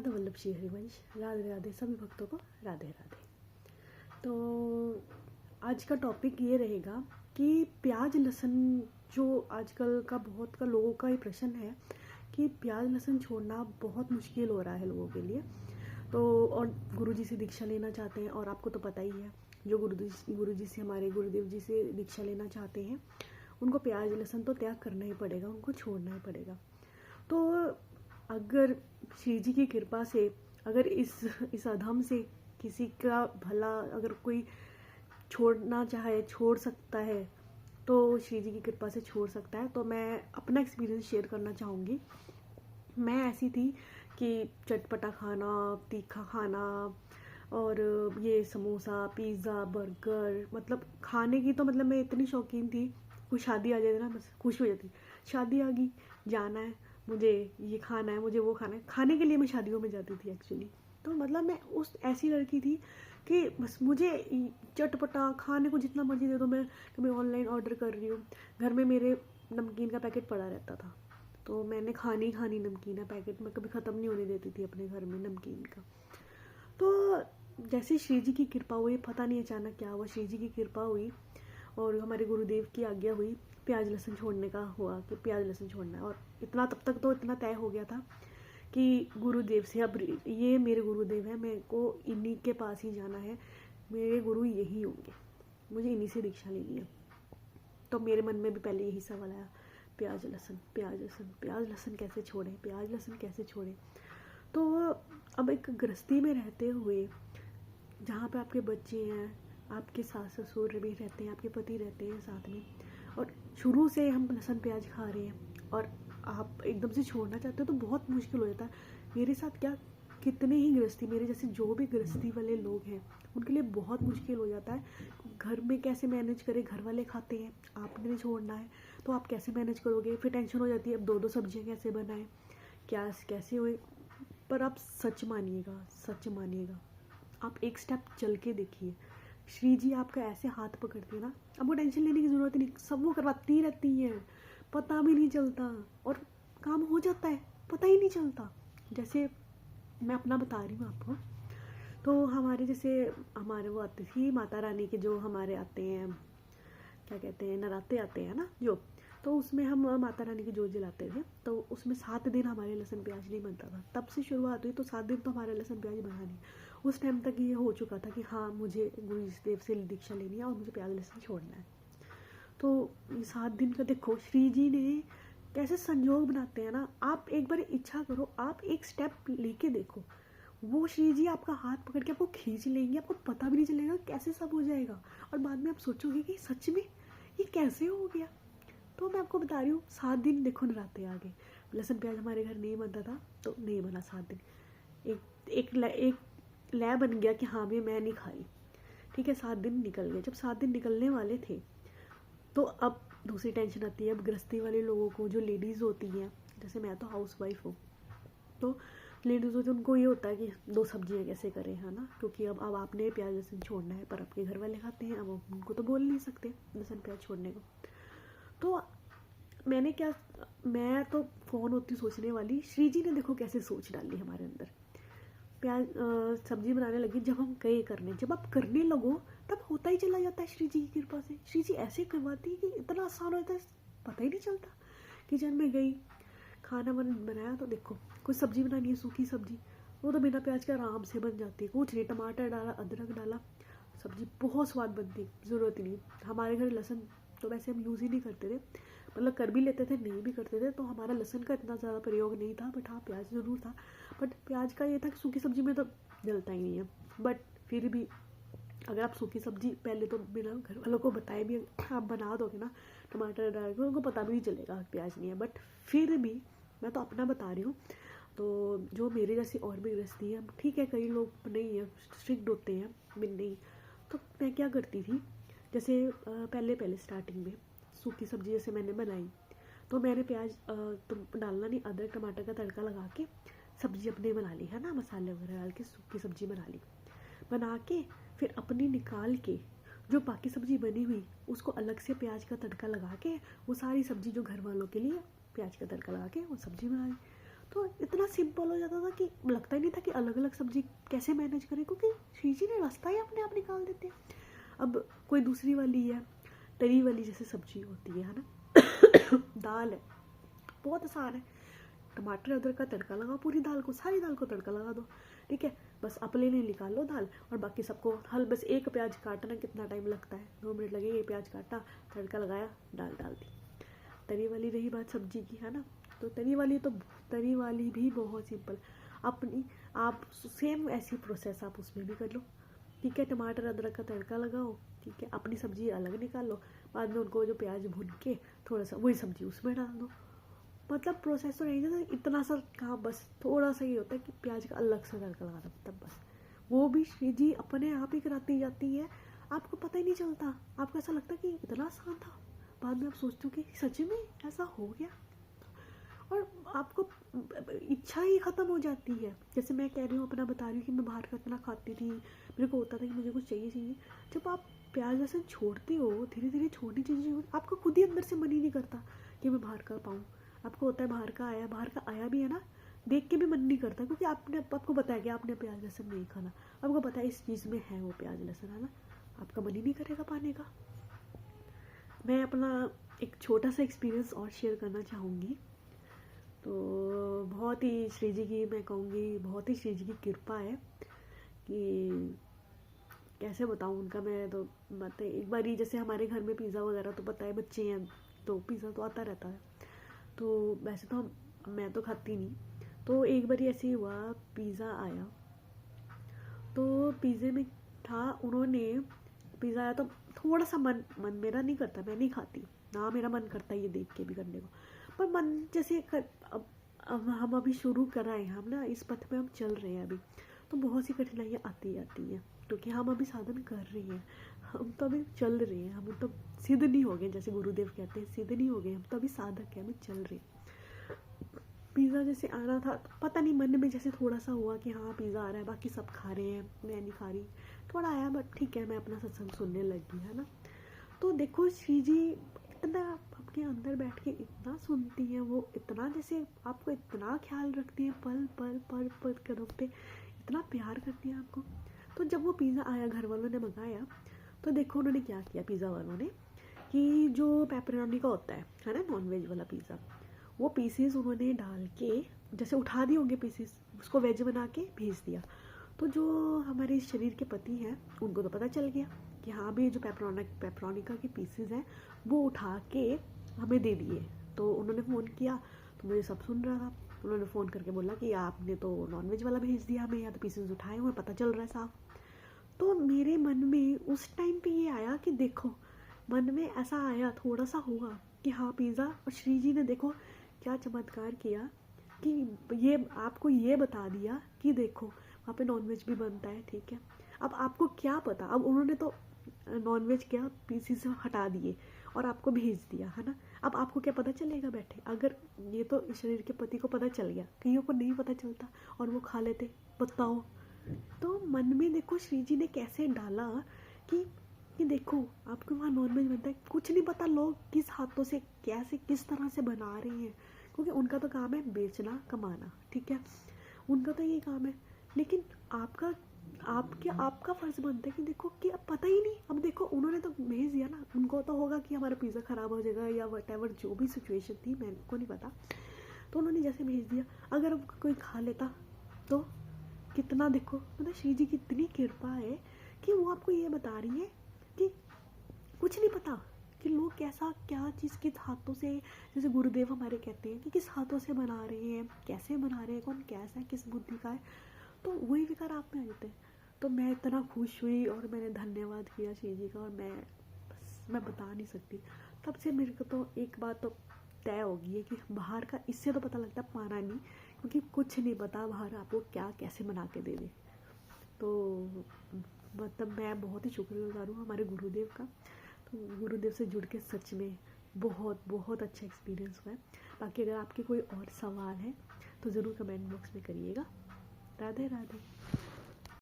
राधा वल्लभ श्री हरिवंश। राधे राधे सभी भक्तों को राधे राधे। तो आज का टॉपिक ये रहेगा कि प्याज लहसुन जो आजकल का बहुत का लोगों का ही प्रश्न है कि प्याज लहसुन छोड़ना बहुत मुश्किल हो रहा है लोगों के लिए। तो और गुरुजी से दीक्षा लेना चाहते हैं, और आपको तो पता ही है जो गुरुजी से हमारे गुरुदेव जी से दीक्षा लेना चाहते हैं उनको प्याज लहसुन तो त्याग करना ही पड़ेगा, उनको छोड़ना ही पड़ेगा। तो अगर श्री जी की कृपा से अगर इस अधम से किसी का भला अगर कोई छोड़ना चाहे छोड़ सकता है तो श्री जी की कृपा से छोड़ सकता है। तो मैं अपना एक्सपीरियंस शेयर करना चाहूँगी। मैं ऐसी थी कि चटपटा खाना, तीखा खाना और ये समोसा, पिज़्ज़ा, बर्गर, मतलब खाने की तो मतलब मैं इतनी शौकीन थी। कोई शादी आ जाए ना बस खुश हो जाती, शादी आ गई, जाना है, मुझे ये खाना है, मुझे वो खाना है। खाने के लिए मैं शादियों में जाती थी एक्चुअली। तो मतलब मैं उस ऐसी लड़की थी कि बस मुझे चटपटा खाने को जितना मर्जी दे दो। मैं कभी ऑनलाइन ऑर्डर कर रही हूँ, घर में मेरे नमकीन का पैकेट पड़ा रहता था, तो मैंने खानी नमकीन का पैकेट मैं कभी ख़त्म नहीं होने देती थी अपने घर में नमकीन का। तो जैसे श्री जी की कृपा हुई, पता नहीं अचानक क्या हुआ, श्री जी की कृपा हुई और हमारे गुरुदेव की आज्ञा हुई, प्याज लहसुन छोड़ने का हुआ कि प्याज लहसुन छोड़ना है। और इतना तब तक तो इतना तय हो गया था कि गुरुदेव से अब ये मेरे गुरुदेव हैं, मेरे को इन्हीं के पास ही जाना है, मेरे गुरु यही होंगे, मुझे इन्हीं से दीक्षा लेनी है। तो मेरे मन में भी पहले यही सवाल आया, प्याज लहसुन प्याज लहसुन प्याज लहसुन कैसे छोड़ें, प्याज लहसुन कैसे छोड़ें। तो अब एक गृहस्थी में रहते हुए जहाँ पे आपके बच्चे हैं, आपके सास ससुर भी रहते हैं, आपके पति रहते हैं साथ में, और शुरू से हम लहसुन प्याज खा रहे हैं और आप एकदम से छोड़ना चाहते हो तो बहुत मुश्किल हो जाता है। मेरे साथ क्या, कितने ही गृहस्थी, मेरे जैसे जो भी गृहस्थी वाले लोग हैं उनके लिए बहुत मुश्किल हो जाता है। घर में कैसे मैनेज करें, घर वाले खाते हैं, आपने छोड़ना है तो आप कैसे मैनेज करोगे, फिर टेंशन हो जाती है अब दो सब्जियाँ कैसे बनाएं, क्या कैसे हुए। पर आप सच मानिएगा, आप एक स्टेप चल के देखिए, श्री जी आपका ऐसे हाथ पकड़ती है ना, अब वो टेंशन लेने की ज़रूरत नहीं, सब वो करवाती रहती हैं, पता भी नहीं चलता और काम हो जाता है, पता ही नहीं चलता। जैसे मैं अपना बता रही हूँ आपको, तो हमारे जैसे हमारे वो आती थी माता रानी के, जो हमारे आते हैं क्या कहते हैं, नराते आते हैं ना जो, तो उसमें हम माता रानी की जोत जलाते थे। तो उसमें 7 दिन हमारे लहसुन प्याज नहीं बनता था, तब से शुरुआत हुई तो 7 दिन तो हमारे लहसुन प्याज बना नहीं। उस टाइम तक ये हो चुका था कि हाँ मुझे गुरुदेव से दीक्षा लेनी है और मुझे प्याज लहसुन छोड़ना है। तो ये 7 दिन का देखो श्री जी ने कैसे संयोग बनाते हैं ना। आप एक बार इच्छा करो, आप एक स्टेप लेके देखो, वो श्री जी आपका हाथ पकड़ के आपको खींच लेंगे, आपको पता भी नहीं चलेगा कैसे सब हो जाएगा, और बाद में आप सोचोगे कि सच में ये कैसे हो गया। तो मैं आपको बता रही हूँ 7 दिन देखो नराते आ गए, लहसुन प्याज हमारे घर नहीं बनता था तो नहीं बना 7 दिन। एक लय बन गया कि हाँ भी मैं नहीं खाई, ठीक है। 7 दिन निकल गए, जब 7 दिन निकलने वाले थे तो अब दूसरी टेंशन आती है। अब गृहस्थी वाले लोगों को, जो लेडीज़ होती हैं, जैसे मैं तो हाउस वाइफ हूँ, तो लेडीज़ होती है उनको ये होता है कि 2 सब्जियाँ कैसे करें, है ना, क्योंकि अब आपने प्याज लहसुन छोड़ना है, पर आपके घर वाले खाते हैं, अब उनको तो बोल नहीं सकते लहसुन प्याज छोड़ने को। तो मैं तो कौन होती सोचने वाली, श्री जी ने देखो कैसे सोच डाली हमारे अंदर। प्याज सब्जी बनाने लगी, जब हम गए करने, जब आप करने लगो तब होता ही चला जाता है श्री जी की कृपा से। श्री जी ऐसे करवाती है कि इतना आसान होता है, पता ही नहीं चलता। किचन में गई, खाना बनाया, तो देखो कोई सब्जी बनानी है, सूखी सब्जी, वो तो बिना प्याज के आराम से बन जाती है, कुछ नहीं, टमाटर डाला, अदरक डाला, सब्जी बहुत स्वाद बनती, ज़रूरत ही नहीं। हमारे घर लहसुन तो वैसे हम यूज़ ही नहीं करते थे, मतलब कर भी लेते थे, नहीं भी करते थे, तो हमारा लहसुन का इतना ज़्यादा प्रयोग नहीं था, बट हाँ प्याज ज़रूर था। बट प्याज का ये था कि सूखी सब्जी में तो जलता ही नहीं है, बट फिर भी अगर आप सूखी सब्जी पहले तो बिना घर वालों को बताए भी आप बना दोगे ना, टमाटर डाल के, उनको पता भी नहीं चलेगा प्याज नहीं है। बट फिर भी मैं तो अपना बता रही हूँ, तो जो मेरे जैसी और भी गृहस्थी है, ठीक है, कई लोग नहीं है, स्ट्रिक्ट होते हैं, मैं नहीं। तो मैं क्या करती थी, जैसे पहले स्टार्टिंग में सूखी सब्जी जैसे मैंने बनाई, तो मैंने प्याज तो डालना नहीं, अदरक टमाटर का तड़का लगा के सब्जी अपने बना ली, है ना, मसाले वगैरह डाल के सूखी सब्जी बना ली, बना के फिर अपनी निकाल के जो बाकी सब्जी बनी हुई उसको अलग से प्याज का तड़का लगा के, वो सारी सब्जी जो घर वालों के लिए प्याज का तड़का लगा के वो सब्जी बना ली। तो इतना सिंपल हो जाता था कि लगता ही नहीं था कि अलग अलग सब्जी कैसे मैनेज करें, क्योंकि श्रीजी ने रास्ता ही अपने आप निकाल देते हैं। अब कोई दूसरी वाली है, तरी वाली जैसे सब्जी होती है ना दाल है, बहुत आसान है, टमाटर अदरक का तड़का लगाओ, पूरी दाल को, सारी दाल को तड़का लगा दो, ठीक है, बस अपने लिए निकाल लो दाल, और बाकी सबको हल बस एक प्याज काटना कितना टाइम लगता है, 2 मिनट लगेगा, प्याज काटा, तड़का लगाया, दाल डाल दी। तरी वाली रही बात सब्जी की, है ना, तो तरी वाली भी बहुत सिंपल, अपनी आप सेम ऐसी प्रोसेस आप उसमें भी कर लो, ठीक है, टमाटर अदरक का तड़का लगाओ, ठीक है, अपनी सब्जी अलग निकाल लो, बाद में उनको जो प्याज भून के थोड़ा सा वही सब्जी उसमें डाल दो, मतलब प्रोसेस तो नहीं था, इतना सा काम, बस थोड़ा सा ये होता है कि प्याज का अलग से तड़का लगाना, तब बस वो भी श्रीजी अपने आप ही कराती जाती है, आपको पता ही नहीं चलता, आपको ऐसा लगता है कि इतना आसान था, बाद में आप सोचते हो कि सच में ऐसा हो गया, और आपको इच्छा ही ख़त्म हो जाती है। जैसे मैं कह रही हूँ, अपना बता रही हूँ कि मैं बाहर का इतना खाती थी, मेरे को होता था कि मुझे कुछ चाहिए, जब आप प्याज लहसुन छोड़ती हो, धीरे धीरे छोड़नी चीज़ें, आपको खुद ही अंदर से मन ही नहीं करता कि मैं बाहर का पाऊँ, आपको होता है बाहर का आया भी है ना, देख के भी मन नहीं करता, क्योंकि आपको पता है कि आपने प्याज लहसुन नहीं खाना, आपको पता है इस चीज़ में है वो प्याज लहसुन, है ना, आपका मन ही नहीं करेगा पाने का। मैं अपना एक छोटा सा एक्सपीरियंस और शेयर करना चाहूँगी, तो बहुत ही श्रीजी की, मैं कहूँगी बहुत ही श्रीजी की कृपा है कि कैसे बताऊँ उनका, मैं तो बातें, एक बार ही जैसे हमारे घर में पिज़्ज़ा वगैरह, तो पता है बच्चे हैं तो पिज़्ज़ा तो आता रहता है, तो वैसे तो मैं तो खाती नहीं, तो एक बार ऐसे ही हुआ, पिज़्ज़ा आया, तो पिज़्ज़े में था, उन्होंने पिज़्ज़ा आया तो थोड़ा सा मन मेरा नहीं करता, मैं नहीं खाती ना, मेरा मन करता है ये देख के भी करने को, पर मन जैसे अब हम अभी शुरू कर रहे हैं, हम ना इस पथ पे हम चल रहे हैं अभी, तो बहुत सी कठिनाइयाँ आती हैं, क्योंकि हम अभी साधन कर रहे हैं, हम तो अभी चल रहे हैं, हम तो सिद्ध नहीं हो गए, जैसे गुरुदेव कहते हैं सिद्ध नहीं हो गए, हम तो अभी साधक हैं, अभी चल रहे हैं। पिज़्ज़ा जैसे आना था, तो पता नहीं मन में जैसे थोड़ा सा हुआ कि हाँ पिज़्ज़ा आ रहा है, बाकी सब खा रहे हैं, मैं नहीं खा रही, थोड़ा आया, बट ठीक है, मैं अपना सत्संग सुनने लगी, है ना, तो देखो श्रीजी इतना आपके अंदर बैठ के इतना सुनती हैं, वो इतना जैसे आपको इतना ख्याल रखती हैं, पल पल पल पल कदम पे इतना प्यार करती हैं आपको। तो जब वो पिज़्ज़ा आया, घर वालों ने मंगाया, तो देखो उन्होंने क्या किया पिज़्ज़ा वालों ने, कि जो पेपरोनी का होता है ना, नॉन-वेज वाला पिज़्ज़ा, वो पीसेस उन्होंने डाल के जैसे उठा दिए होंगे पीसेस, उसको वेज बना के भेज दिया, तो जो हमारे शरीर के पति हैं उनको तो पता चल गया कि हाँ भी जो पेपरोनिका के पीसेस हैं वो उठा के हमें दे दिए, तो उन्होंने फ़ोन किया, तो मुझे सब सुन रहा था, उन्होंने फ़ोन करके बोला कि आपने तो नॉनवेज वाला भेज दिया हमें, या तो पीसेस उठाए हुए, पता चल रहा है साफ। तो मेरे मन में उस टाइम पे ये आया कि देखो, मन में ऐसा आया, थोड़ा सा हुआ कि हाँ पिज़्ज़ा, और श्रीजी ने देखो क्या चमत्कार किया कि ये आपको ये बता दिया कि देखो वहाँ पे नॉनवेज भी बनता है, ठीक है, अब आपको क्या पता, अब उन्होंने तो नॉनवेज क्या पीसेस हटा दिए और आपको भेज दिया, है ना, अब आपको क्या पता चलेगा बैठे, अगर ये तो शरीर के पति को पता चल गया, कईयों को नहीं पता चलता और वो खा लेते, बताओ। तो मन में देखो श्रीजी ने कैसे डाला कि देखो आपके वहाँ नॉनवेज बनता है, कुछ नहीं पता लोग किस हाथों से कैसे किस तरह से बना रहे हैं, क्योंकि उनका तो काम है बेचना कमाना, ठीक है, उनका तो ये काम है, लेकिन आपका फर्ज बनता है कि देखो कि अब पता ही नहीं, अब देखो उन्होंने तो भेज दिया ना, उनको तो होगा कि हमारा पिज़्ज़ा ख़राब हो जाएगा या वटेवर, जो भी सिचुएशन थी मेरे को नहीं पता, तो उन्होंने जैसे भेज दिया, अगर अब कोई खा लेता तो कितना, देखो मतलब श्री जी की इतनी कृपा है कि वो आपको ये बता रही है कि कुछ नहीं पता कि लोग कैसा क्या चीज़ किस हाथों से, जैसे गुरुदेव हमारे कहते हैं कि किस हाथों से बना रहे हैं, कैसे बना रहे हैं, कौन कैसा है, किस बुद्धि का है, तो वही विकार आप में आ जाते हैं। तो मैं इतना खुश हुई और मैंने धन्यवाद किया श्री जी का, और मैं बता नहीं सकती, तब से मेरे को तो एक बात तो तय हो गई है कि बाहर का इससे तो पता लगता है पाना नहीं, क्योंकि कुछ नहीं पता बाहर आपको क्या कैसे बना के दे दे। तो मतलब मैं बहुत ही शुक्रगुजार हूँ हमारे गुरुदेव का, तो गुरुदेव से जुड़ के सच में बहुत बहुत अच्छा एक्सपीरियंस हुआ है। बाकी अगर आपके कोई और सवाल है तो ज़रूर कमेंट बॉक्स में करिएगा। राधे राधे।